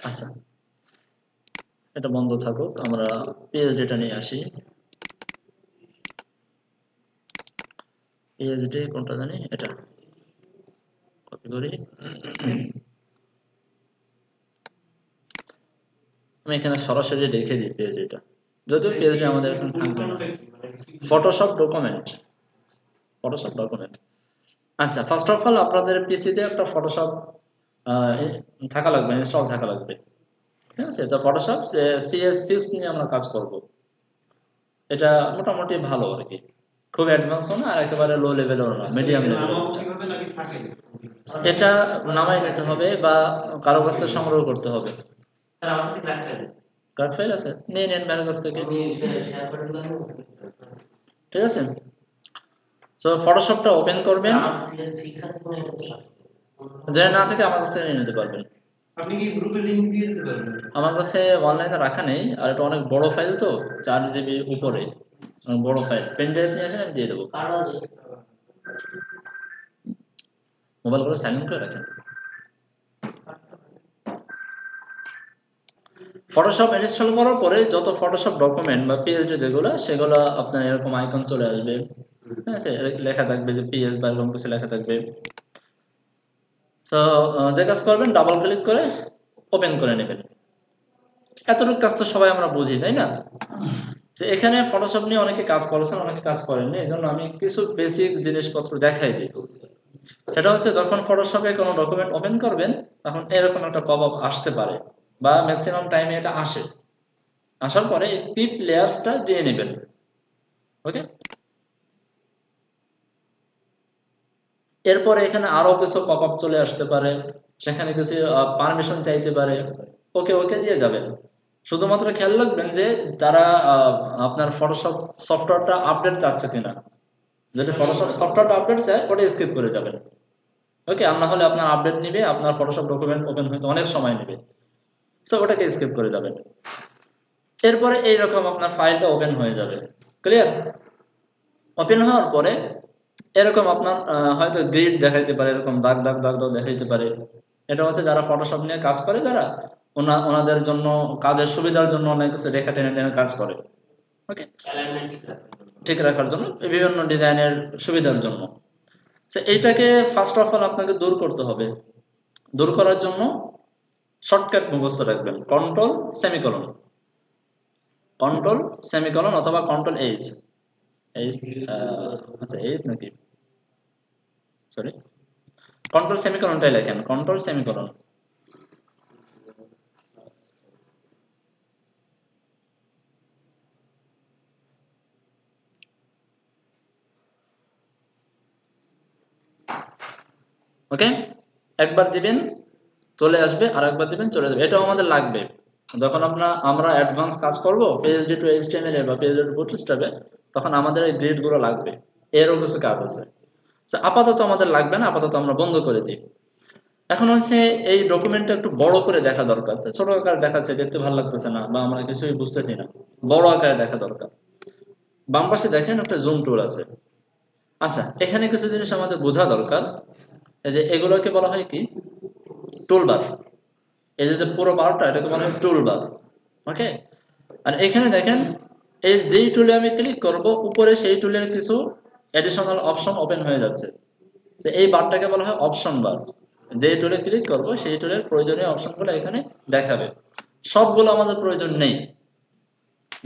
আচ্ছা, এটা বন্ধ থাকুক, আমরা পিএইচডিটা নিয়ে আসি। পিএইচডি কোনটা জানি, এটা কপি করি। আমি এখানে সরাসরি রেখে দিই পিএইচডিটা, যদিও পিএইচডি আমাদের এখন থাকবে না। Photoshop document, Photoshop document. আচ্ছা, ফার্স্ট অফ অল আপনাদের পিসিতে একটা ফটোশপ থাকা লাগবে, ইনস্টল থাকা লাগবে। ঠিক আছে, তো ফটোশপ CS6 নিয়ে আমরা কাজ করব। এটা মোটামুটি ভালো আর কি, খুব অ্যাডভান্সও না আর একেবারে লো লেভেলও না, মিডিয়াম লেভেল। এটা নামাই নিতে হবে বা কারো কাছ থেকে সংগ্রহ করতে হবে। কার্ড ফাইল আছে, নিয়ে নেন ভাইয়ের কাছ থেকে, ঠিক আছে। সো ফটোশপটা ওপেন করবেন, যেটা না থাকে আমার কাছ থেকে নিয়ে নিতে পারবেন। আপনি কি গ্রুপে লিংক দিয়ে দিতে পারবেন? আমার কাছে অনলাইনে রাখা নেই, আর এটা অনেক বড় ফাইল তো, 4 GB উপরে বড় ফাইল। পেন ড্রাইভ নিয়ে আসেন, আমি দিয়ে দেবো। মোবাইল করে সাইলেন্ট করে রাখেন। ফটোশপ ইনস্টল করার পরে যত ফটোশপ ডকুমেন্ট বা পিএইচডি যেগুলো, সেগুলো আপনার এরকম আইকন চলে আসবে, ঠিক আছে, লেখা থাকবে যে পিএস বা এরকম কিছু লেখা থাকবে। সো যে কাজ করবেন, ডাবল ক্লিক করে ওপেন করে নেবেন। এতটুকু কাজ তো সবাই আমরা বুঝি, তাই না? যে এখানে ফটোশপ নিয়ে অনেকে কাজ করেছেন, অনেকে কাজ করেননি, এই জন্য আমি কিছু বেসিক জিনিসপত্র দেখাই দিই। সেটা হচ্ছে, যখন ফটোশপে কোনো ডকুমেন্ট ওপেন করবেন, তখন এরকম একটা পপ আপ আসতে পারে, বা ম্যাক্সিমাম টাইমে এটা আসে। আসার পরে এই টিপ লেয়ারসটা দিয়ে নেবেন। ওকে, এরপরে এখানে আরো কিছু পপ আপ চলে আসতে পারে, সেখানে কিছু পারমিশন চাইতে পারে, ওকে ওকে দিয়ে যাবেন। শুধুমাত্র খেয়াল রাখবেন যে তারা আপনার ফটোশপ সফটওয়্যারটা আপডেট চাচ্ছে কিনা। যদি ফটোশপ সফটওয়্যারটা আপডেট চায়, ওটা স্কিপ করে যাবেন। ওকে, আর না হলে আপনার আপডেট নিবে, আপনার ফটোশপ ডকুমেন্ট ওপেন হইতে অনেক সময় নেবে, সো ওটাকে স্কিপ করে যাবেন। এরপরে এইরকম আপনার ফাইলটা ওপেন হয়ে যাবে। ক্লিয়ার? ওপেন হওয়ার পরে এরকম আপনার হয়তো গ্রিড দেখাইতে পারে, এরকম দাগ দাগ দাগ দাগ দেখাইতে পারে। এটা হচ্ছে যারা ফটোশপ নিয়ে কাজ করে, যারা ওনাদের জন্য কাজের সুবিধার জন্য অনেক কিছু রেখা টেনে টেনে কাজ করে। ওকে, ঠিক রাখার জন্য, বিভিন্ন ডিজাইনের সুবিধার জন্য। এইটাকে ফার্স্ট অফ অল আপনাকে দূর করতে হবে। দূর করার জন্য শর্টকাট মুখস্থ রাখবেন, কন্ট্রোল সেমিকলন, কন্ট্রোল সেমিকলন অথবা কন্ট্রোল এইচ। আচ্ছা, এইচ নাকি, সরি, কন্ট্রোল সেমিকলনটাই লেখেন, কন্ট্রোল সেমিকলন। ওকে, একবার দিবেন চলে আসবে, আর একবার দিবেন চলে যাবে। এটাও আমাদের লাগবে যখন আমরা অ্যাডভান্স কাজ করব, পিএইচডি টু এইচটিএমএল বা পিএইচডি টু বুটস্ট্র্যাপে, তখন আমাদের এই গ্রিড গুলো লাগবে। এরও কিছু কাজ আছে, আপাতত আমাদের লাগবে না, আপাতত আমরা বন্ধ করে দিই। এখন হচ্ছে এই ডকুমেন্টটা একটু বড় করে দেখা দরকার। ছোট আকারে দেখাচ্ছে, দেখতে ভালো লাগতেছে না, বা আমরা কিছুই বুঝতেছি না, বড় আকারে দেখা দরকার। বাম পাশে দেখেন একটা জুম টুল আছে। আচ্ছা, এখানে কিছু জিনিস আমাদের বোঝা দরকার। এই যে এগুলোকে বলা হয় কি, টুলবার। এই যে পুরো বারটা, এটাকে বলা হয় টুলবার। ওকে, আর এখানে দেখেন, এই যেই টুলে আমি ক্লিক করব, উপরে সেই টুলের কিছু এডিশনাল অপশন ওপেন হয়ে যাচ্ছে। এই বারটাকে বলা হয় অপশন বার। যে টুলে ক্লিক করব, সেই টুলের প্রয়োজনীয় অপশনগুলো এখানে দেখাবে। সবগুলো আমাদের প্রয়োজন নেই,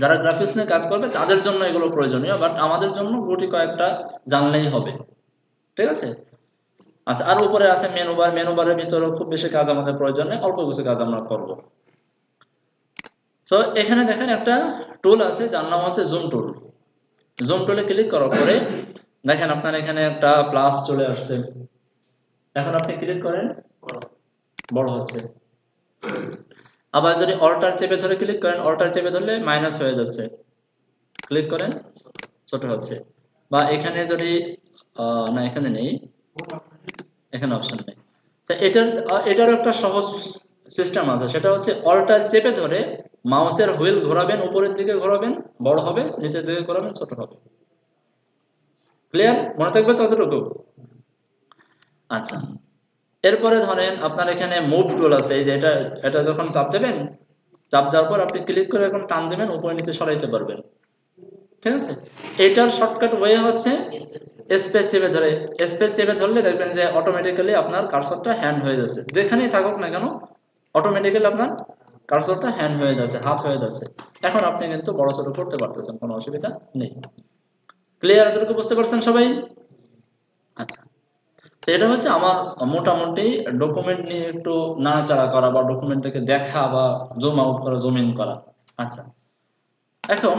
যারা গ্রাফিক্স নিয়ে কাজ করবে তাদের জন্য এগুলো প্রয়োজনীয়, বাট আমাদের জন্য গুটি কয়েকটা জানলেই হবে। ঠিক আছে? আচ্ছা, আর উপরে আছে মেনু বার। মেনু বারের ভিতরে খুব বেশি কাজ আমাদের প্রয়োজন নেই, অল্প কিছু কাজ আমরা করব। সো এখানে দেখেন একটা টুল আছে, যার নাম হচ্ছে জুম টুল। জুম টুলে ক্লিক করার পরে দেখেন আপনার এখানে একটা প্লাস চলে আসছে। এখন আপনি ক্লিক করেন, বড় হচ্ছে। আবার যদি অল্টার চেপে ধরে ক্লিক করেন, অল্টার চেপে ধরলে মাইনাস হয়ে যাচ্ছে। ক্লিক করেন, ছোট হচ্ছে। বা এখানে যদি না, এখানে নেই, এখানে অপশন নেই। এটার একটা সহজ সিস্টেম আছে, সেটা হচ্ছে অল্টার চেপে ধরে মাউসের হুইল ঘোরাবেন, উপরের দিকে ঘোরাবেন, বড় হবে, নিচের দিকে ঘোরাবেন, ছোট হবে। ক্লিয়ার? মনে থাকবে ততটুকু? আচ্ছা, এরপরে ধরেন আপনার এখানে মুভ টুল আছে, এই যে এটা এটা যখন চাপ দেবেন, চাপ দেওয়ার পর আপনি ক্লিক করে এখন টান দেবেন, উপরে নিচে সরাইতে পারবেন। ঠিক আছে, এটার শর্টকাট ওয়ে হচ্ছে স্পেস চেপে ধরে, স্পেস চেপে ধরলে দেখবেন যে অটোমেটিক্যালি আপনার কার্সরটা হ্যান্ড হয়ে যাচ্ছে, যেখানেই থাকুক না কেন অটোমেটিক্যালি আপনার কার্সরটা হ্যান্ড হয়ে যাচ্ছে, হাত হয়ে যাচ্ছে। এখন আপনি কিন্তু বড় ছোট করতে পারতেছেন, কোনো অসুবিধা নেই। ক্লিয়ার? এতটুকু বুঝতে পারছেন সবাই? আচ্ছা, সেটা হচ্ছে আমার মোটামুটি ডকুমেন্ট নিয়ে একটু নাড়াচাড়া করা বা ডকুমেন্টটাকে দেখা বা জুম আউট করা, জুম ইন করা। আচ্ছা, এখন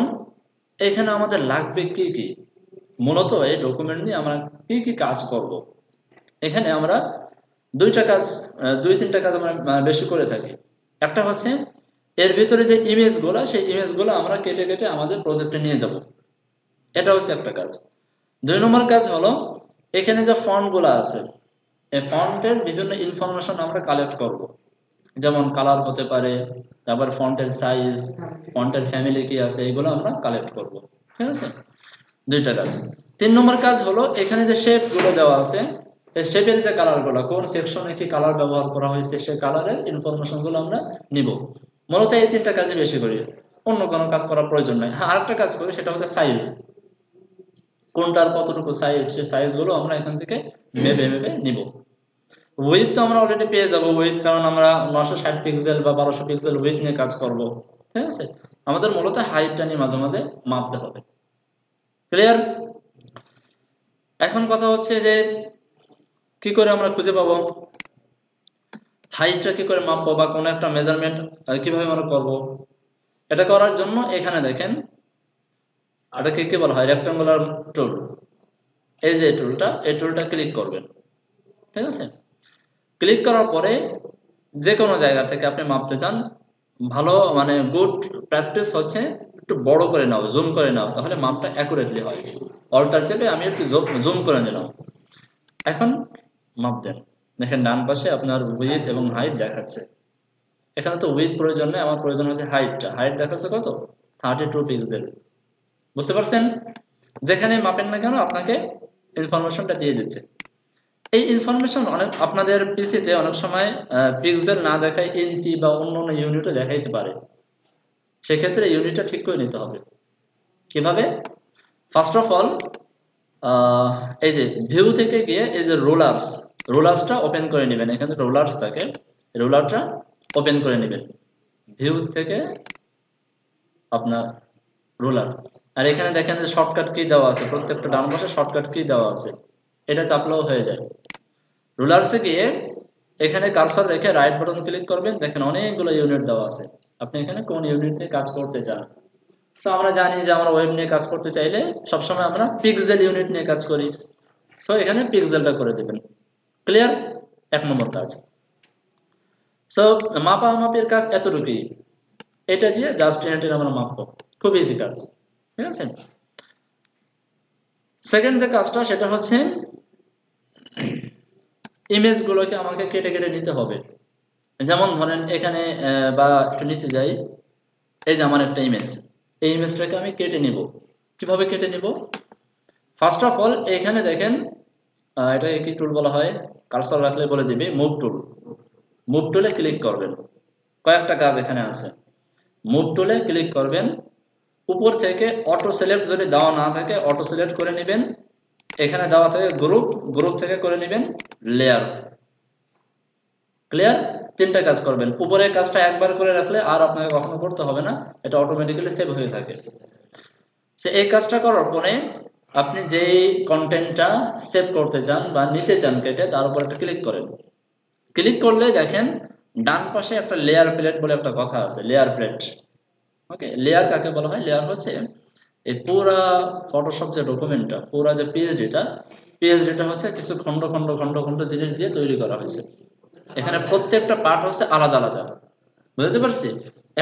এখানে আমাদের লাগবে কি কি, মূলত এই ডকুমেন্ট নিয়ে আমরা কি কি কাজ করব। এখানে আমরা দুইটা কাজ, দুই তিনটা কাজ আমরা বেশি করে থাকি। একটা হচ্ছে এর ভিতরে যে ইমেজগুলো, সেই ইমেজগুলো আমরা কেটে কেটে আমাদের প্রজেক্টে নিয়ে যাব, এটা হচ্ছে একটা কাজ। দুই নম্বর কাজ হলো এখানে যে ফন্টগুলো আছে, এই ফন্টের বিভিন্ন ইনফরমেশন আমরা কালেক্ট করব, যেমন কালার হতে পারে, তারপর ফন্টের সাইজ, ফন্টের ফ্যামিলি কি আছে, এগুলো আমরা কালেক্ট করব। ঠিক আছে, দুইটা কাজ। তিন নম্বর কাজ হলো এখানে যে শেপ গুলো দেওয়া আছে, এই শেপের যে কালার গুলো, কোন সেকশনে কি কালার ব্যবহার করা হয়েছে, সেই কালারের ইনফরমেশন গুলো আমরা নিব। মূলত এই তিনটা কাজে বেশি করি, অন্য কোনো কাজ করার প্রয়োজন নাই। হ্যাঁ, আরেকটা কাজ করি, সেটা হচ্ছে সাইজ, কোনটার কতটুকু সাইজ, সেই সাইজ গুলো আমরা এখান থেকে মেপে মেপে নিব। উইথ তো আমরা অলরেডি পেয়ে যাবো উইথ, কারণ আমরা 960 পিক্সেল বা 1200 পিক্সেল উইথ নিয়ে কাজ করব। ঠিক আছে, আমাদের মূলত হাইটটা নিয়ে মাঝে মাঝে মাপতে হবে। ক্লিয়ার? এখন কথা হচ্ছে যে কি করে আমরা খুঁজে পাবো হাইটটা, কি করে মাপবো, বা কোনো একটা মেজারমেন্ট কিভাবে আমরা করব। এটা করার জন্য এখানে দেখেন, এটাকে কি বলা হয়, রেক্টাঙ্গুলার টুল। এই যে টুলটা, এই টুলটা ক্লিক করবেন। ঠিক আছে, ক্লিক করার পরে যে কোনো জায়গা থেকে আপনি মাপতে চান, ভালো মানে গুড প্র্যাকটিস হচ্ছে একটু বড় করে নাও, জুম করে নাও, তাহলে মাপটা অ্যাকুরেটলি হয়। অল্টার চেপে আমি একটু জুম করে নিলাম। এখন মাপ দেন, দেখেন ডান পাশে আপনার উইথ এবং হাইট দেখাচ্ছে। এখানে তো উইথ প্রয়োজন নেই, আমার প্রয়োজন হচ্ছে হাইটটা। হাইট দেখাচ্ছে কত, 32 পিক্সেল। বুঝতে পারছেন? যেখানে মাপেন না কেন আপনাকে ইনফরমেশনটা দিয়ে দিচ্ছে। এই ইনফরমেশন অনেক আপনাদের পিসিতে অনেক সময় পিক্সেল না দেখায় ইঞ্চি বা অন্য অন্য ইউনিটও দেখাইতে পারে, সেক্ষেত্রে ইউনিটটা ঠিক করে নিতে হবে। কিভাবে? ফার্স্ট অফ অল এই যে ভিউ থেকে গিয়ে এই যে রোলার্সটা ওপেন করে নেবেন। এখানে রোলার্স থাকে, রোলারটা ওপেন করে নেবেন ভিউ থেকে আপনার রোলার। আর এখানে দেখেন যে শর্টকাট কি দেওয়া আছে, প্রত্যেকটা ডান পাশে শর্টকাট কি দেওয়া আছে, এটা চাপলেও হয়ে যায়। রোলার্সে গিয়ে এখানে কার্সর রেখে রাইট বাটন ক্লিক করবেন, দেখেন অনেকগুলো ইউনিট দেওয়া আছে, আপনি এখানে কোন ইউনিট নিয়ে কাজ করতে চান। তো আমরা জানি যে আমরা ওয়েব নিয়ে কাজ করতে চাইলে সবসময় আমরা পিক্সেল ইউনিট নিয়ে কাজ করি, সো এখানে পিক্সেলটা করে দেবেন। ক্লিয়ার? এক নম্বর কাজ। সো মাপামাপির কাজ এতটুকুই, এটা দিয়ে জাস্ট এন্টার আমরা মাপবো, খুব ইজি কাজ। ঠিক আছে, সেকেন্ড যে কাজটা সেটা হচ্ছে ইমেজ গুলোকে আমাকে কেটে কেটে নিতে হবে। যেমন ধরেন এখানে বা একটু নিচে যাই, এই যে আমার একটা ইমেজ, এই ইমেজটাকে আমি কেটে নিব। কিভাবে কেটে নিব? ফার্স্ট অফ অল এখানে দেখেন, এটাকে কি টুল বলা হয়, কার্সর রাখলে বলে দিবে, মুভ টুল। মুভ টুলে ক্লিক করবেন, কয়েকটা কাজ এখানে আছে। মুভ টুলে ক্লিক করবেন, উপর থেকে অটো সিলেক্ট যদি দেওয়া না থাকে অটো সিলেক্ট করে নেবেন, এখানে দেওয়া থাকে গ্রুপ, গ্রুপ থেকে করে নেবেন লেয়ার। ক্লিয়ার? তিনটা কাজ করবেন। উপরের কাজটা একবার করে রাখলে আর আপনাকে কখনো করতে হবে না, এটা অটোমেটিক্যালি সেভ হয়ে থাকে। এই কাজটা করার পরে আপনি যেই কন্টেন্টটা সেভ করতে চান বা নিতে চান কেটে, তার উপর একটা ক্লিক করেন। ক্লিক করলে দেখেন ডান পাশে একটা লেয়ার প্লেট বলে একটা কথা আছে, লেয়ার প্লেট। ওকে, লেয়ার কাকে বলা হয়? লেয়ার হচ্ছে এই পুরা ফটোশপ যে ডকুমেন্টটা, পুরা যে পিএইচডিটা হচ্ছে কিছু খন্ড খন্ড খন্ড খন্ড জিনিস দিয়ে তৈরি করা হয়েছে। এখানে প্রত্যেকটা পার্ট হচ্ছে আলাদা আলাদা, বুঝতে পারছি?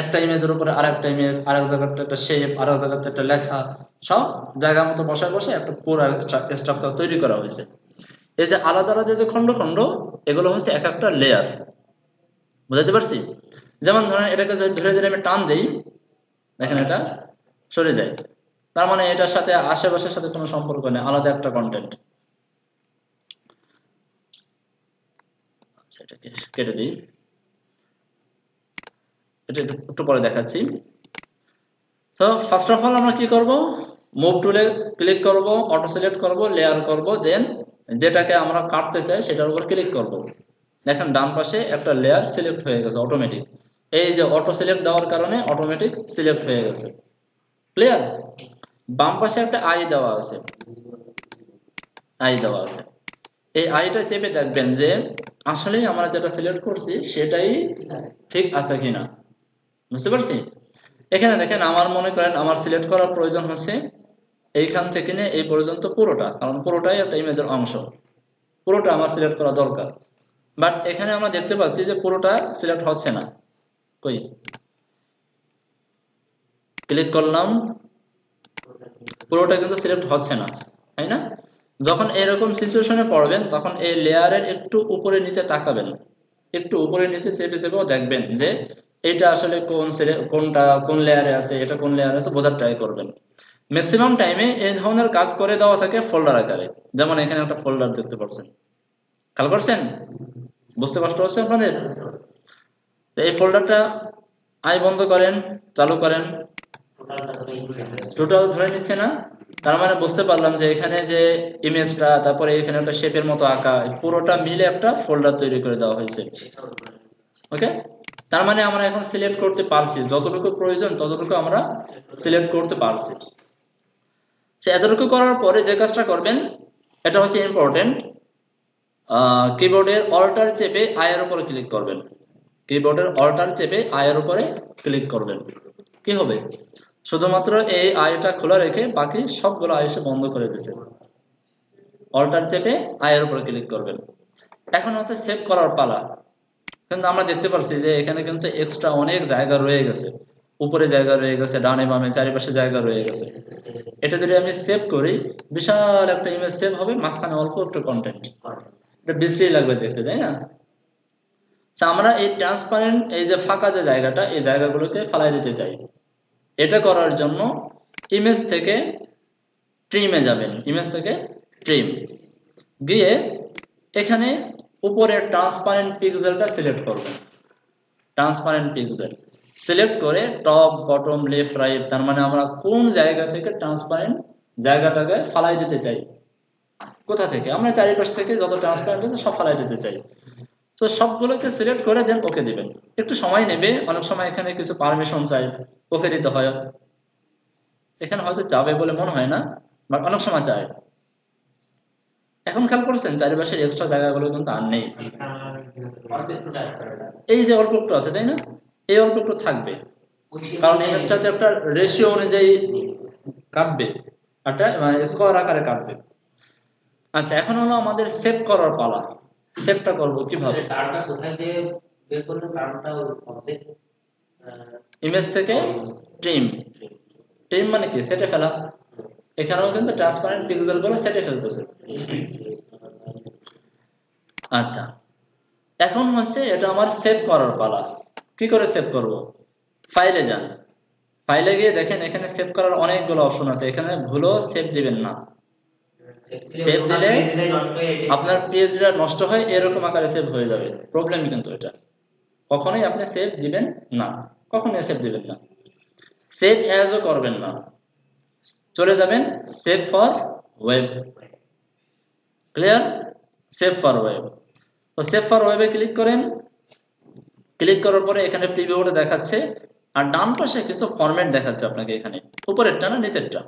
একটা ইমেজের উপরে আরেকটা ইমেজ, আরেক জায়গাতে একটা শেপ, আরেক জায়গাতে একটা লেখা, সব জায়গা মতো বসে বসে একটা পুরো স্ট্রাকচার তৈরি করা হয়েছে। এই যে আলাদা আলাদা যে খন্ড খন্ড, এগুলো হচ্ছে এক একটা লেয়ার, বুঝতে পারছি? যেমন ধরেন এটাকে ধীরে ধীরে আমি টান দিই, দেখেন এটা সরে যায়, তার মানে এটার সাথে আশেপাশের সাথে কোনো সম্পর্ক নেই, আলাদা একটা কন্টেন্ট। আচ্ছা এটাকে কেটে দিই, এটা একটু পরে দেখাচ্ছি। তো ফার্স্ট অফ অল আমরা কি করব, মুভ টুলে ক্লিক করব, অটো সিলেক্ট করব, লেয়ার করব, দেন যেটাকে আমরা কাটতে চাই সেটার উপর ক্লিক করব। দেখেন ডান পাশে একটা লেয়ার সিলেক্ট হয়ে গেছে অটোমেটিক, এই যে অটো সিলেক্ট দেওয়ার কারণে অটোমেটিক সিলেক্ট হয়ে গেছে। ক্লিয়ার? বাম পাশে একটা আই দেওয়া আছে, আই দেওয়া আছে, এই আইটা চেপে দেখবেন যে আসলেই আমরা যেটা সিলেক্ট করছি সেটাই ঠিক আছে কিনা। বুঝতে পারছি? এখানে দেখেন আমার মনে করেন আমার সিলেক্ট করার প্রয়োজন হচ্ছে এইখান থেকে নিয়ে এই পর্যন্ত পুরোটা, কারণ পুরোটাই একটা ইমেজের অংশ, পুরোটা আমার সিলেক্ট করা দরকার। বাট এখানে আমরা দেখতে পাচ্ছি যে পুরোটা সিলেক্ট হচ্ছে না। কই, ক্লিক করলাম, পুরোটা কিন্তু সিলেক্ট হচ্ছে না, তাই না? যখন এরকম সিচুয়েশনে পড়বেন তখন এই লেয়ারের একটু উপরে নিচে তাকাবেন, একটু উপরে নিচে চেপে চেপেও দেখবেন যে এটা আসলে কোনটা কোন লেয়ারে আছে, এটা কোন লেয়ারে আছে বোঝার ট্রাই করবেন। ম্যাক্সিমাম টাইমে এই ধরনের কাজ করে দেওয়া থাকে ফোল্ডার আকারে, যেমন এখানে একটা ফোল্ডার দেখতে পাচ্ছেন, খেয়াল করছেন? বুঝতে কষ্ট হচ্ছে আপনাদের? এই ফোল্ডারটা আই বন্ধ করেন, চালু করেন, টোটাল ধরে নিচ্ছে না, তার মানে বুঝতে পারলাম যে এখানে যে ইমেজটা, তারপরে এখানে একটা শেপের মতো আঁকা, পুরোটা মিলে একটা ফোল্ডার তৈরি করে দেওয়া হয়েছে। ওকে, তার মানে আমরা এখন সিলেক্ট করতে পারছি, যতটুকু প্রয়োজন ততটুকু আমরা সিলেক্ট করতে পারছি। এতটুকু করার পরে যে কাজটা করবেন, এটা হচ্ছে ইম্পর্টেন্ট, কিবোর্ডের অল্টার চেপে আই এর উপরে ক্লিক করবেন, কিবোর্ডের অল্টার চেপে আই এর উপরে ক্লিক করবেন। কি হবে, শুধুমাত্র এই আইটা খোলা রেখে বাকি সবগুলো আই এসে বন্ধ করে দিয়েছে। অল্টার চেপে আই এর উপরে ক্লিক করবেন। এখন হচ্ছে সেভ করার পালা। কিন্তু আমরা দেখতে পাচ্ছি যে এখানে কিন্তু এক্সট্রা অনেক জায়গা রয়ে গেছে, উপরে জায়গা রয়ে গেছে, ডানে বামে চারিপাশে জায়গা রয়ে গেছে। এটা যদি আমি সেভ করি, বিশাল একটা ইমেজ সেভ হবে, মাঝখানে অল্প একটু কন্টেন্ট, এটা বিশ্রী লাগবে দেখতে, তাই না? আমরা এই ট্রান্সপারেন্ট এই যে ফাঁকা যে জায়গাটা, এই জায়গাগুলোকে ফালাই দিতে চাই। এটা করার জন্য ইমেজ থেকে ট্রিমে যাবেন, ইমেজ থেকে ট্রিম গিয়ে এখানে উপরের ট্রান্সপারেন্ট পিক্সেলটা সিলেক্ট করবেন। ট্রান্সপারেন্ট পিক্সেল সিলেক্ট করে টপ বটম লেফট রাইট, তার মানে আমরা কোন জায়গা থেকে ট্রান্সপারেন্ট জায়গাটাকে ফালাই দিতে চাই, কোথা থেকে আমরা চারিপাশ থেকে যত ট্রান্সপারেন্ট আছে সব ফালাই দিতে চাই। তো সবগুলোকে সিলেক্ট করে দেন ওকে দিবেন। একটু সময় নেবে, অনেক সময় এখানে কিছু পারমিশন চাই, ওকে দিতে হয়। এখানে হয়তো যাবে বলে মনে হয় না, বাট অনেক সময় চায়। এখন খেয়াল করছেন চারিপাশের এক্সট্রা জায়গাগুলো কিন্তু আর নেই, এই যে অল্প একটু আছে, তাই না? এই অল্প একটু থাকবে, কারণ ইমেজটাতে একটা রেশিও অনুযায়ী কাটবে, একটা স্কোয়ার আকারে কাটবে। আচ্ছা, এখন হলো আমাদের সেভ করার পালা। সেভটা করব কিভাবে? ইমেজ থেকে ট্রিম, ট্রিম মানে কি সেটে ফেলা। এখানেও কিন্তু ট্রান্সপারেন্ট পিক্সেল গুলো সেটে ফেলতেছে। আচ্ছা, এখন হচ্ছে এটা আমার সেভ করার পালা। কি করে সেভ করব? ফাইলে যান, ফাইলে গিয়ে দেখেন এখানে সেভ করার অনেকগুলো অপশন আছে, এখানে ভুলও সেভ দিবেন না। সেভ দিলে আপনার পিএইচডিটা নষ্ট হয়, এরকম আকারে সেভ হয়ে যাবে, প্রবলেম কিন্তু এটা। কখনোই আপনি সেভ দিবেন না, কখনোই সেভ দিবেন না। সেভ অ্যাজও করবেন না, চলে যাবেন save for web. Clear? Save for web. তো সেভ ফর ওয়েবে ক্লিক করেন, ক্লিক করার পরে এখানে প্রিভিউটা দেখাচ্ছে, আর ডান পাশে কিছু ফরম্যাট দেখাচ্ছে আপনাকে, এখানে উপরেরটা না নিচেরটা,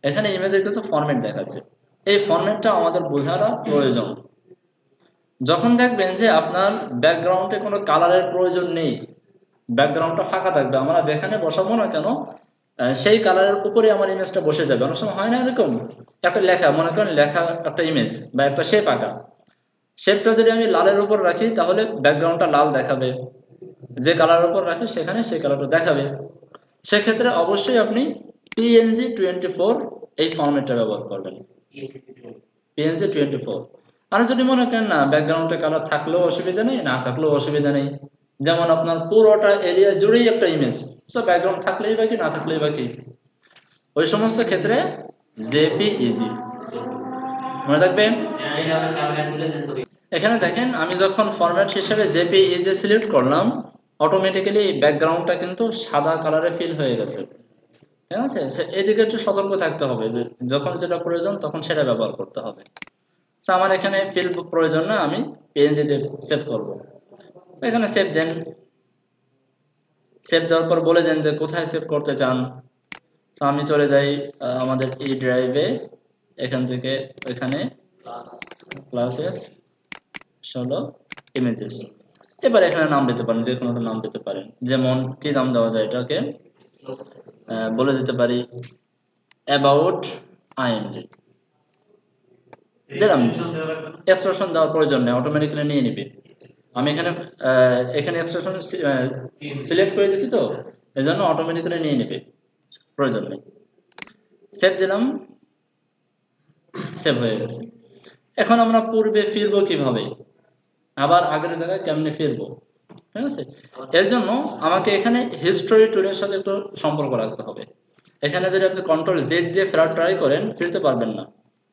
এখানে ইমেজের কিছু ফরম্যাট দেখাচ্ছে। এই ফরম্যাটটা আমাদের বোঝাটা প্রয়োজন। যখন দেখবেন যে আপনার ব্যাকগ্রাউন্ডে কোনো কালারের প্রয়োজন নেই, ব্যাকগ্রাউন্ডটা ফাঁকা থাকবে, আমরা যেখানে বসাবো না কেন সেই কালারের উপরে আমার ইমেজটা বসে যাবে। অনেক সময় হয় না এরকম, একটা লেখা, মনে করেন লেখা একটা ইমেজ বা একটা শেপ আঁকা, শেপটা যদি আমি লালের উপর রাখি তাহলে ব্যাকগ্রাউন্ডটা লাল দেখাবে, যে কালারের উপর রাখি সেখানে সেই কালারটা দেখাবে। সেক্ষেত্রে অবশ্যই আপনি PNG24 এই ফরম্যাটটা ব্যবহার করবেন, PNG24। আর যদি মনে করেন না ব্যাকগ্রাউন্ডে কালার থাকলেও অসুবিধা নেই, না থাকলেও অসুবিধা নেই, যেমন আপনার পুরোটা এরিয়া জুড়েই একটা ইমেজ, সো ব্যাকগ্রাউন্ড থাকলেই বাকি, না থাকলেই বাকি, ওই সমস্ত ক্ষেত্রে JPEG মনে থাকবে। এখানে দেখেন আমি যখন ফরম্যাট হিসেবে জেপিইজি সিলেক্ট করলাম, অটোমেটিক্যালি এই ব্যাকগ্রাউন্ডটা কিন্তু সাদা কালারে ফিল হয়ে গেছে। ঠিক আছে, এদিকে একটু সতর্ক থাকতে হবে যে যখন যেটা প্রয়োজন তখন সেটা ব্যবহার করতে হবে। আমার এখানে ফিল প্রয়োজন না, আমি পিএনজি দিয়ে সেভ করব। এখানে সেভ দেন, সেভ দেওয়ার পর বলে দেন যে কোথায় সেভ করতে চান। আমি চলে যাই আমাদের এই ড্রাইভে, এখান থেকে ওইখানে ক্লাসেস হলো ইমেজেস। এবার এখানে নাম দিতে পারেন, যে কোনো নাম দিতে পারেন। যেমন কি নাম দেওয়া যায় এটাকে, বলে দিতে পারি অ্যাবাউট আইএমজি দিলাম। এক্সটেনশন দেওয়ার প্রয়োজন নেই, অটোমেটিক্যালি নিয়ে নিবে। আমি এখানে এক্সটেনশন সিলেক্ট করে দিয়েছি তো, এই জন্য অটোমেটিক্যালি নিয়ে নিবে, প্রয়োজন নেই। সেভ দিলাম, সেভ হয়ে গেছে। এখন আমরা পূর্বে ফিরবো কিভাবে, আবার আগের জায়গায় কেমনে ফিরবো, ঠিক আছে? এর জন্য আমাকে এখানে হিস্টোরি টুলের সাথে একটু সম্পর্ক রাখতে হবে। এখানে যদি আপনি কন্ট্রোল জেড দিয়ে ফেরার ট্রাই করেন, ফিরতে পারবেন না।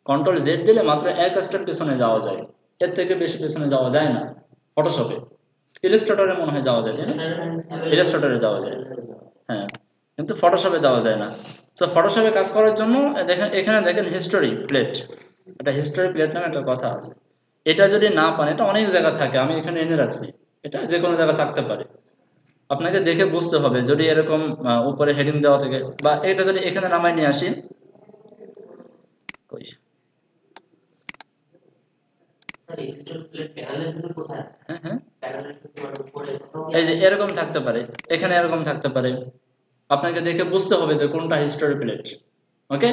কন্ট্রোল জেড দিলে মাত্র এক স্টেপ পিছনে যাওয়া যায়, এর থেকে বেশি পিছনে যাওয়া যায় না ফটোশপে। ইলাস্ট্রেটরে মনে হয় যাওয়া যায়, ইলাস্ট্রেটরে যাওয়া যায়, হ্যাঁ, কিন্তু ফটোশপে যাওয়া যায় না। তো ফটোশপে কাজ করার জন্য দেখেন এখানে দেখেন হিস্টোরি প্লেট, এটা হিস্টোরি প্লেট নামে একটা কথা আছে। এটা যদি না পান, এটা অনেক জায়গা থাকে, আমি এখানে এনে রাখছি, এটা যে কোনো জায়গা থাকতে পারে। আপনাকে দেখে বুঝতে হবে, যদি এরকম উপরে হেডিং দেওয়া থাকে, বা এটা যদি এখানে নামায় নিয়ে আসি, এই যে এরকম থাকতে পারে, এখানে এরকম থাকতে পারে, আপনাকে দেখে বুঝতে হবে যে কোনটা হিস্টোরি প্লেট। ওকে,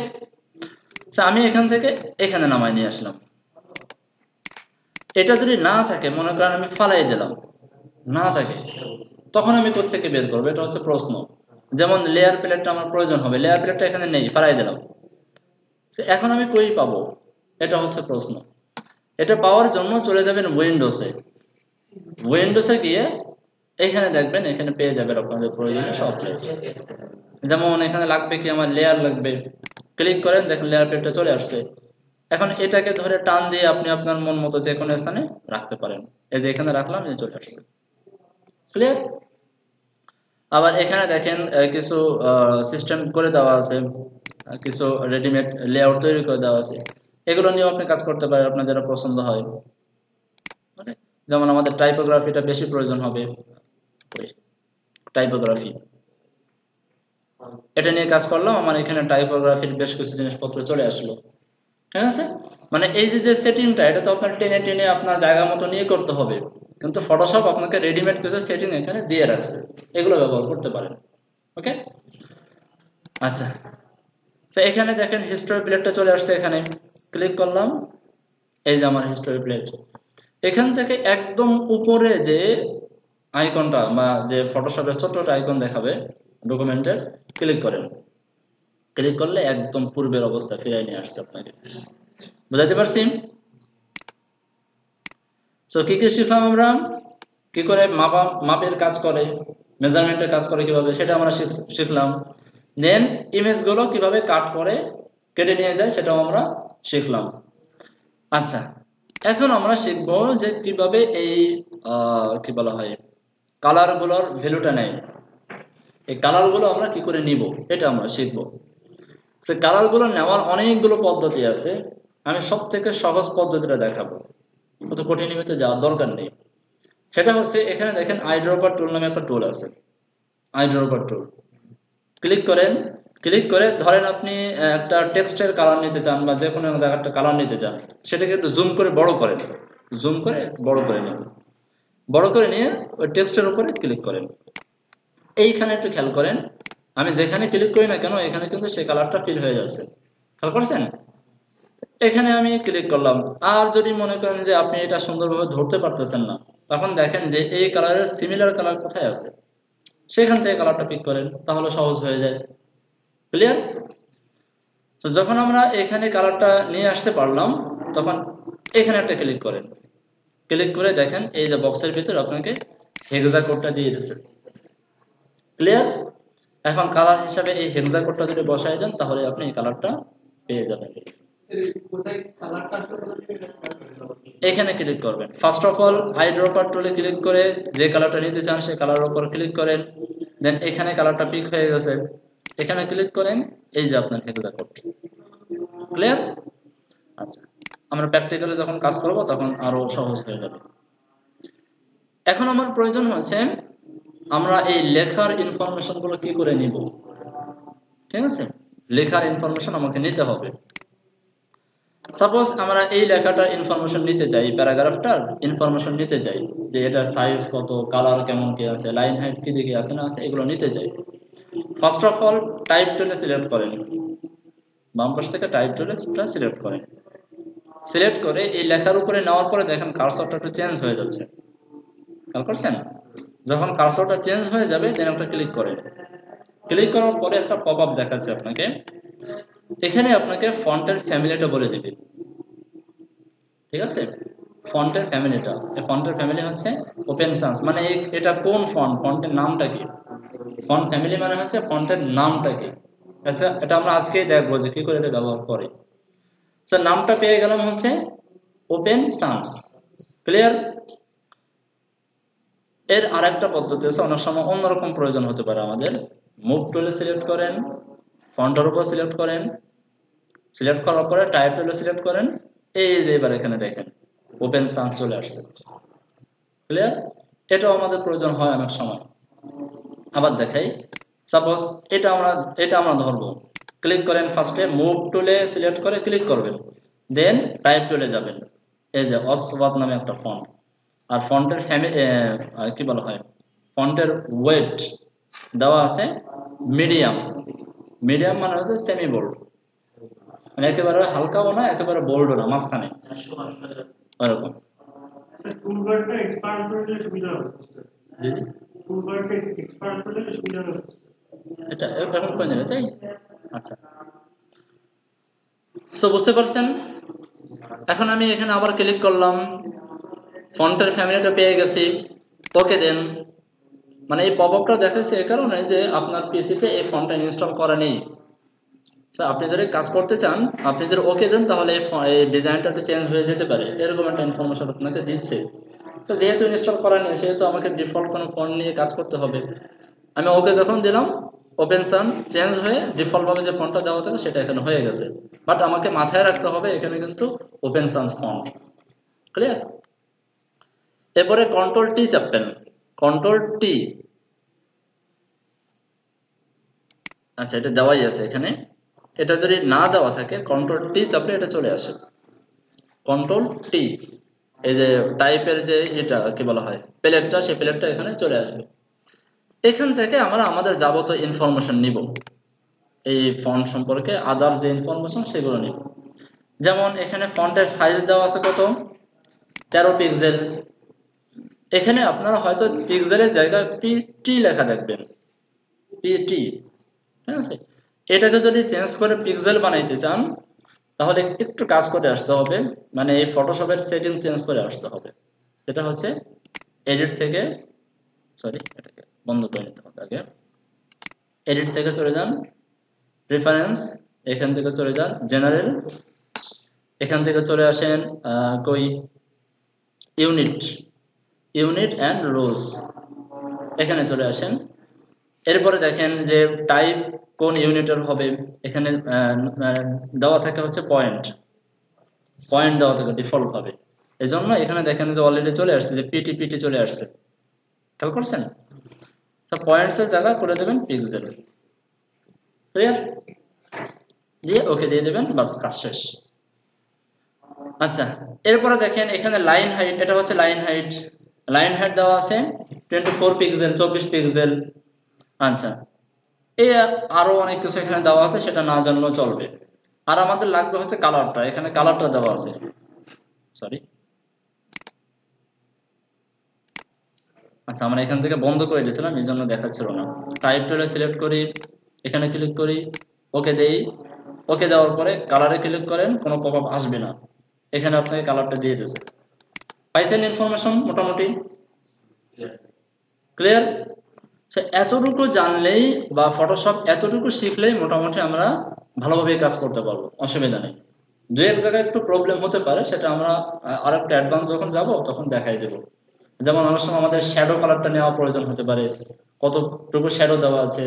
আমি এখান থেকে এখানে নামায় নিয়ে আসলাম। এটা যদি না থাকে, মনে করেন আমি ফালাই দিলাম, না থাকে, তখন আমি কোত্থেকে বের করবো, এটা হচ্ছে প্রশ্ন। যেমন লেয়ার প্লেটটা আমার প্রয়োজন হবে, লেয়ার প্লেটটা এখানে নেই, ফালাই দিলাম, এখন আমি কই পাবো, এটা হচ্ছে প্রশ্ন। এটা পাওয়ার জন্য চলে যাবেন উইন্ডোজে, উইন্ডোজে গিয়ে এখানে দেখবেন, এখানে পেয়ে যাবেন আপনাদের প্রয়োজনীয় সব প্লেট। যেমন এখানে লাগবে কি, আমার লেয়ার লাগবে, ক্লিক করেন, দেখেন লেয়ার প্লেটটা চলে আসছে। এখন এটাকে ধরে টান দিয়ে আপনি আপনার মন মতো যে কোনো স্থানে রাখতে পারেন। এই যে এখানে রাখলাম, এই চলে আসছে, ক্লিয়ার। আবার এখানে দেখেন কিছু সিস্টেম করে দেওয়া আছে, কিছু রেডিমেড লেআউট তৈরি করে দেওয়া আছে, এগুলো নিয়েও আপনি কাজ করতে পারেন, আপনার যেটা পছন্দ হয়। যেমন আমাদের টাইপোগ্রাফিটা বেশি প্রয়োজন হবে, টাইপোগ্রাফি, এটা নিয়ে কাজ করলাম, আমার এখানে টাইপোগ্রাফির বেশ কিছু জিনিসপত্র চলে আসলো। ঠিক আছে, মানে এই যে সেটিংটা, এটা তো আপনার টেনে টেনে আপনার জায়গা মতো নিয়ে করতে হবে, কিন্তু ফটোশপ আপনাকে রেডিমেড কিছু সেটিং এখানে দিয়ে রাখছে, এগুলো ব্যবহার করতে পারেন। ওকে, আচ্ছা, তো এখানে দেখেন হিস্টোরি প্লেটটা চলে আসছে, এখানে ক্লিক করলাম, এই যে আমার হিস্টোরি প্লেট। এখান থেকে একদম উপরে যে আইকনটা বা যে ফটোশপের ছোট্ট আইকন দেখাবে ডকুমেন্টের, ক্লিক করেন, ক্লিক করলে একদম পূর্বের অবস্থা ফিরিয়ে নিয়ে আসছে আপনাকে। বুঝাতে পারছি? তো কি কি শিখলাম আমরা, কি করে মাপের কাজ করে, মেজারমেন্টের কাজ করে কিভাবে, সেটা আমরা শিখলাম। দেন ইমেজ গুলো কিভাবে কাট করে কেটে নিয়ে যায়, সেটাও আমরা শিখলাম। আচ্ছা, এখন আমরা শিখবো যে কিভাবে এই কি বলা হয়, কালার গুলোর ভ্যালুটা নেয়, এই কালার গুলো আমরা কি করে নিব, এটা আমরা শিখবো। সে কালার গুলো নেওয়ার অনেকগুলো পদ্ধতি আছে, আমি সব থেকে সহজ পদ্ধতিটা দেখাবো, অত কঠিন নিমিত্তে যাওয়ার দরকার নেই। সেটা হচ্ছে, এখানে দেখেন আইড্রপার টুল নামে একটা টুল আছে, আইড্রপার টুল, ক্লিক করেন, ক্লিক করে ধরেন আপনি একটা টেক্সটের কালার নিতে চান, বা যে কোনো জায়গাটা কালার নিতে চান, সেটাকে একটু জুম করে বড় করেন, জুম করে বড় করে নেন, বড় করে নিয়ে ওই টেক্সটের উপরে ক্লিক করেন। এইখানে একটু খেয়াল করেন, আমি যেখানে ক্লিক করি না কেন, এখানে কিন্তু সেই কালারটা ফিল হয়ে যাচ্ছে, খেয়াল করছেন? এখানে আমি ক্লিক করলাম। আর যদি মনে করেন যে আপনি এটা সুন্দরভাবে ধরতে পারতেছেন না, তখন দেখেন যে এই কালারের সিমিলার কালার কোথায় আছে, সেখান থেকে কালারটা পিক করেন, তাহলে সহজ হয়ে যায়। ক্লিয়ার? তো যখন আমরা এখানে কালারটা নিয়ে আসতে পারলাম, তখন এখানে একটা ক্লিক করেন, ক্লিক করে দেখেন এই যে বক্সের ভিতর আপনাকে হেক্সা কোডটা দিয়ে দিয়েছে। ক্লিয়ার? এখন কালার হিসাবে এই হেক্সা কোডটা যদি বসাই দেন, তাহলে আপনি এই কালারটা পেয়ে যাবেন। কোথায় কালারটা এখানে ক্লিক করবেন। ফার্স্ট অফ অল আইড্রপার টুলে ক্লিক করে যে কালারটা নিতে চান সেই কালারের উপর ক্লিক করেন, দেন এখানে কালারটা পিক হয়ে গেছে, এখানে ক্লিক করেন, এই যে আপনার হেক্সাকোড। ক্লিয়ার? আচ্ছা, আমরা প্র্যাকটিক্যালি যখন কাজ করব তখন আরো সহজ হয়ে যাবে। এখন আমার প্রয়োজন হচ্ছে আমরা এই লেখার ইনফরমেশন গুলো কি করে নিব। ঠিক আছে, লেখার ইনফরমেশন আমাকে নিতে হবে। সাপোজ আমরা এই লেখাটার ইনফরমেশন নিতে চাই, প্যারাগ্রাফটার ইনফরমেশন নিতে চাই, যে এটার সাইজ কত, কালার কেমন কি আছে, লাইন হাইট কি দিকে আছে না আছে, এগুলো নিতে চাই। ফার্স্ট অফ অল টাইপ টুলে সিলেক্ট করেন, বাম পাশ থেকে টাইপ টুলটা সিলেক্ট করেন। সিলেক্ট করে এই লেখার উপরে নেওয়ার পরে দেখেন কার্সরটা একটু চেঞ্জ হয়ে যাচ্ছে, খেয়াল করছেন? যখন কার্সরটা চেঞ্জ হয়ে যাবে দেন একটা ক্লিক করেন। ক্লিক করার পরে একটা পপ আপ দেখাচ্ছে আপনাকে, এখানে আপনাকে ফন্টের ফ্যামিলিটা বলে দিবে। ঠিক আছে, ফন্টের ফ্যামিলিটা, এই ফন্টের ফ্যামিলি হচ্ছে ওপেন সান্স, মানে এটা কোন ফন্ট, ফন্টের নামটা কি। ফন্ট ফ্যামিলি মানে হচ্ছে ফন্টের নামটা কি। আচ্ছা, এটা আমরা আজকেই দেখবো যে কি করে এটা ব্যবহার করে। স্যার নামটা পেয়ে গেলাম হচ্ছে ওপেন সান্স। ক্লিয়ার? এর আরেকটা পদ্ধতি আছে, অনেক সময় অন্যরকম প্রয়োজন হতে পারে আমাদের। মুভ টুলে সিলেক্ট করেন, ফন্টের উপর সিলেক্ট করেন, সিলেক্ট করার পরে টাইপ টুলে সিলেক্ট করেন, এই যে এবার এখানে দেখেন ওপেন সান্স চলে আসছে। ক্লিয়ার? এটাও আমাদের প্রয়োজন হয় অনেক সময়। আবার দেখাই, সাপোজ এটা আমরা ধরবো। ক্লিক করেন, ফার্স্টে মুভ টুলে সিলেক্ট করে ক্লিক করবেন, দেন টাইপ টুলে যাবেন, এই যে অসওয়াত নামে একটা ফন্ট। আর ফন্টের ফ্যামিলি কি বলা হয়, ফন্টের ওয়েট দেওয়া আছে মিডিয়াম। মিডিয়াম মানে হচ্ছে সেমি বোল্ড, মানে একেবারে হালকাও না একেবারে বোল্ডও না, মাঝখানে ওরকম। টুলবারটা এক্সপান্ড করলে সুবিধা হবে। জি, টুলবারটা এক্সপান্ড করলে সুবিধা হবে। এটা এখন কোন জায়গায় তাই? আচ্ছা, সো বুঝতে পারছেন? এখন আমি এখানে আবার ক্লিক করলাম, ফন্টের ফ্যামিলিটা পেয়ে গেছি, ওকে দেন। মানে এই পপআপটা দেখাচ্ছে এই কারণে যে আপনার পিসিতে এই ফন্টটা ইনস্টল করা নেই। আপনি যদি কাজ করতে চান, আপনি যদি ওকে দেন, তাহলে এই ডিজাইনটা একটু চেঞ্জ হয়ে যেতে পারে, এরকম একটা ইনফরমেশন আপনাকে দিচ্ছে। তো যেহেতু ইনস্টল করা নেই, সেহেতু আমাকে ডিফল্ট কোনো ফন্ট নিয়ে কাজ করতে হবে। আমি ওকে যখন দিলাম, ওপেন সান চেঞ্জ হয়ে ডিফল্ট ভাবে যে ফন্টটা দেওয়া থাকে সেটা এখানে হয়ে গেছে। বাট আমাকে মাথায় রাখতে হবে এখানে কিন্তু ওপেন সান্স ফন্ট। ক্লিয়ার? এরপরে কন্ট্রোল টি চাপবেন, কন্ট্রোল টি। আচ্ছা, এটা দেওয়াই আছে এখানে। এটা যদি না দেওয়া থাকে কন্ট্রোল টি চাপলে এটা চলে আসে। কন্ট্রোল টি, এই যে টাইপের যে এটা কি বলা হয় প্লেটটা, সেই প্লেটটা এখানে চলে আসবে। এখান থেকে আমরা আমাদের যাবতীয় ইনফরমেশন নিব, এই ফন্ট সম্পর্কে আদার যে ইনফরমেশন সেগুলো নিব। যেমন এখানে ফন্টের সাইজ দেওয়া আছে কত, 13 পিক্সেল। এখানে আপনারা হয়তো পিক্সেলের জায়গায় পিটি লেখা দেখবেন, পিটি। ঠিক আছে, এটাকে যদি চেঞ্জ করে পিক্সেল বানাইতে চান তাহলে একটু কাজ করে আসতে হবে, মানে এই ফটোশপের সেটিং চেঞ্জ করে আসতে হবে। সেটা হচ্ছে এডিট থেকে, সরি এটাকে বন্ধ করে নিতে হবে আগে। এডিট থেকে চলে যান, প্রেফারেন্স, এখান থেকে চলে যান জেনারেল, এখান থেকে চলে আসেন কই ইউনিট, ইউনিট অ্যান্ড রোজ, এখানে চলে আসেন। এরপরে দেখেন যে টাইপ কোন ইউনিটের হবে, এখানে দেওয়া থাকে হচ্ছে পয়েন্ট, পয়েন্ট দেওয়া থাকে ডিফল্ট ভাবে। এই জন্য এখানে দেখেন যে অলরেডি চলে আসছে যে পিটি পিটি চলে আসছে, খেয়াল করছেন? পয়েন্টস এর জায়গা করে দেবেন পিক্সেল। ক্লিয়ার? দিয়ে ওকে দিয়ে দেবেন, বাস কাজ শেষ। আচ্ছা, এরপরে দেখেন এখানে লাইন হাইট, এটা হচ্ছে লাইন হাইট। লাইন হাইট দেওয়া আছে 24 পিক্সেল, 24 পিক্সেল। আচ্ছা, এই আরো অনেক কিছু এখানে দেওয়া আছে, সেটা না জানলেও চলবে। আর আমাদের লাগবে হচ্ছে কালারটা, এখানে কালারটা দেওয়া আছে, সরি। আচ্ছা, আমরা এখান থেকে বন্ধ করে দিয়েছিলাম এই জন্য দেখাচ্ছিল না। টাইপ টুলে সিলেক্ট করি, এখানে ক্লিক করি, ওকে দেই। ওকে দেওয়ার পরে কালারে ক্লিক করেন, কোনো পপআপ আসবে না, এখানে আপনাকে কালারটা দিয়ে দিয়েছে। পাইছেন ইনফরমেশন মোটামুটি? ক্লিয়ার? এতটুকু জানলেই বা ফটোশপ এতটুকু শিখলেই মোটামুটি আমরা ভালোভাবে কাজ করতে পারবো, অসুবিধা নেই। দুই এক জায়গায় একটু প্রবলেম হতে পারে, সেটা আমরা আরেকটা অ্যাডভান্স যখন যাব তখন দেখাই দেব। যেমন অনেক সময় আমাদের শ্যাডো কালারটা নেওয়া প্রয়োজন হতে পারে, কতটুকু শ্যাডো দেওয়া আছে,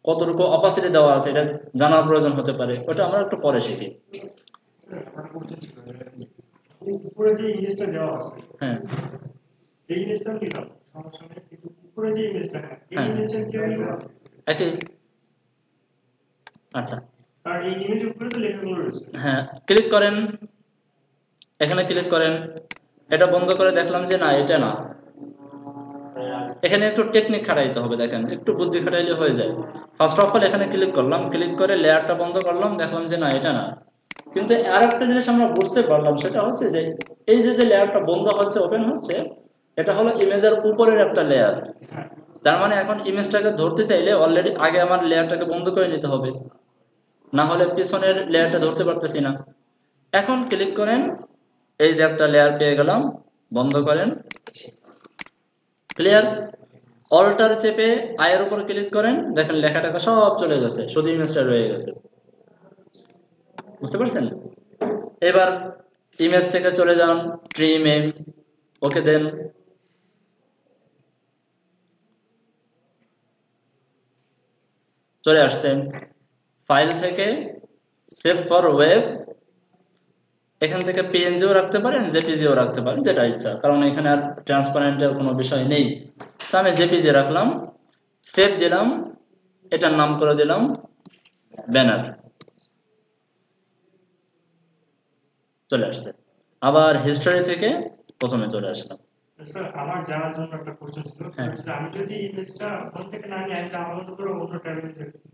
কতটুকু অপাসিটি দেওয়া আছে, এটা জানার প্রয়োজন হতে পারে, ওটা আমরা একটু পরে শিখি। আমার কোশ্চেন ছিল উপরে যে ইমেজটা দেওয়া আছে, হ্যাঁ এই ইমেজটা নিলাম, সমস্যা নেই, কিন্তু উপরে যে ইমেজটা, এই হ্যাঁ ইমেজটা কি নিলাম, একই। আচ্ছা আর এই ইমেজের উপরে তো লেখাগুলো রয়েছে। হ্যাঁ, ক্লিক করেন, এখানে ক্লিক করেন, এটা বন্ধ করে দেখলাম যে না এটা না, এখানে একটু টেকনিক খাটাইতে হবে, দেখেন একটু বুদ্ধি খাটাইলে হয়ে যায়। ফার্স্ট অফ অল এখানে ক্লিক করলাম, ক্লিক করে লেয়ারটা বন্ধ করলাম, দেখলাম যে না এটা না। কিন্তু আর একটা জিনিস আমরা বুঝতে পারলাম, সেটা হচ্ছে যে এই যে যে লেয়ারটা বন্ধ হচ্ছে ওপেন হচ্ছে, এটা হলো ইমেজের উপরের একটা লেয়ার। তার মানে এখন ইমেজটাকে ধরতে চাইলে অলরেডি আগে আমার লেয়ারটাকে বন্ধ করে নিতে হবে, না হলে পিছনের লেয়ারটা ধরতে পারতেছি না। এখন ক্লিক করেন, এই যে একটা লেয়ার পেয়ে গেলাম, বন্ধ করেন, ক্লিয়ার। অল্টার চেপে আয়ের উপর ক্লিক করেন, দেখেন লেখাটাকে সব চলে গেছে, শুধু ইমেজটা রয়ে গেছে। বুঝতে পারছেন? এবার ইমেজ থেকে চলে যান ট্রিমে, ওকে দেন, চলে আসছেন। ফাইল থেকে সেভ ফর ওয়েব, এখান থেকে পিএনজিও রাখতে পারেন, জেপিজিও রাখতে পারেন, যেটা ইচ্ছা, কারণ এখানে আর ট্রান্সপারেন্টের কোনো বিষয় নেই। তো আমি জেপিজি রাখলাম, সেভ দিলাম, এটার নাম করে দিলাম ব্যানার, চলে আসছে। আবার হিস্টোরি থেকে প্রথমে চলে আসলাম। স্যার আমার জানার জন্য একটা কোশ্চেন ছিল, হ্যাঁ, আমি যদি ইমেজটা ওখান থেকে না নিয়ে আমি ডাউনলোড করে অন্য ট্যাবে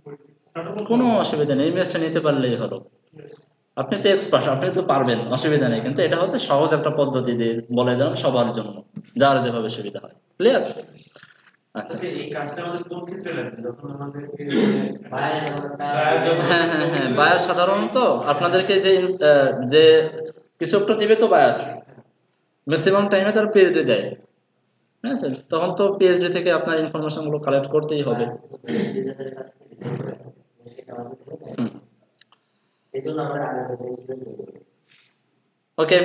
করি, তাহলে কোনো অসুবিধা নেই, ইমেজটা নিতে পারলেই হলো। Yes. আপনি তো এক্সপার্ট, আপনি তো পারবেন, অসুবিধা নেই। কিন্তু এটা হচ্ছে সহজ একটা পদ্ধতি দিয়ে বলে দিলাম সবার জন্য, যার যেভাবে সুবিধা হয়। ক্লিয়ার? আচ্ছা এই কাজটা আমাদের কোন ক্ষেত্রে লাগবে, যখন আমাদেরকে হ্যাঁ হ্যাঁ হ্যাঁ, বায়ার সাধারণত আপনাদেরকে যে যে কিছু একটা দিবে, তো বায়ার ম্যাক্সিমাম টাইমে তার পিএইচডি দেয়, ঠিক আছে? তখন তো পিএইচডি থেকে আপনার ইনফরমেশন গুলো কালেক্ট করতেই হবে। ওকে।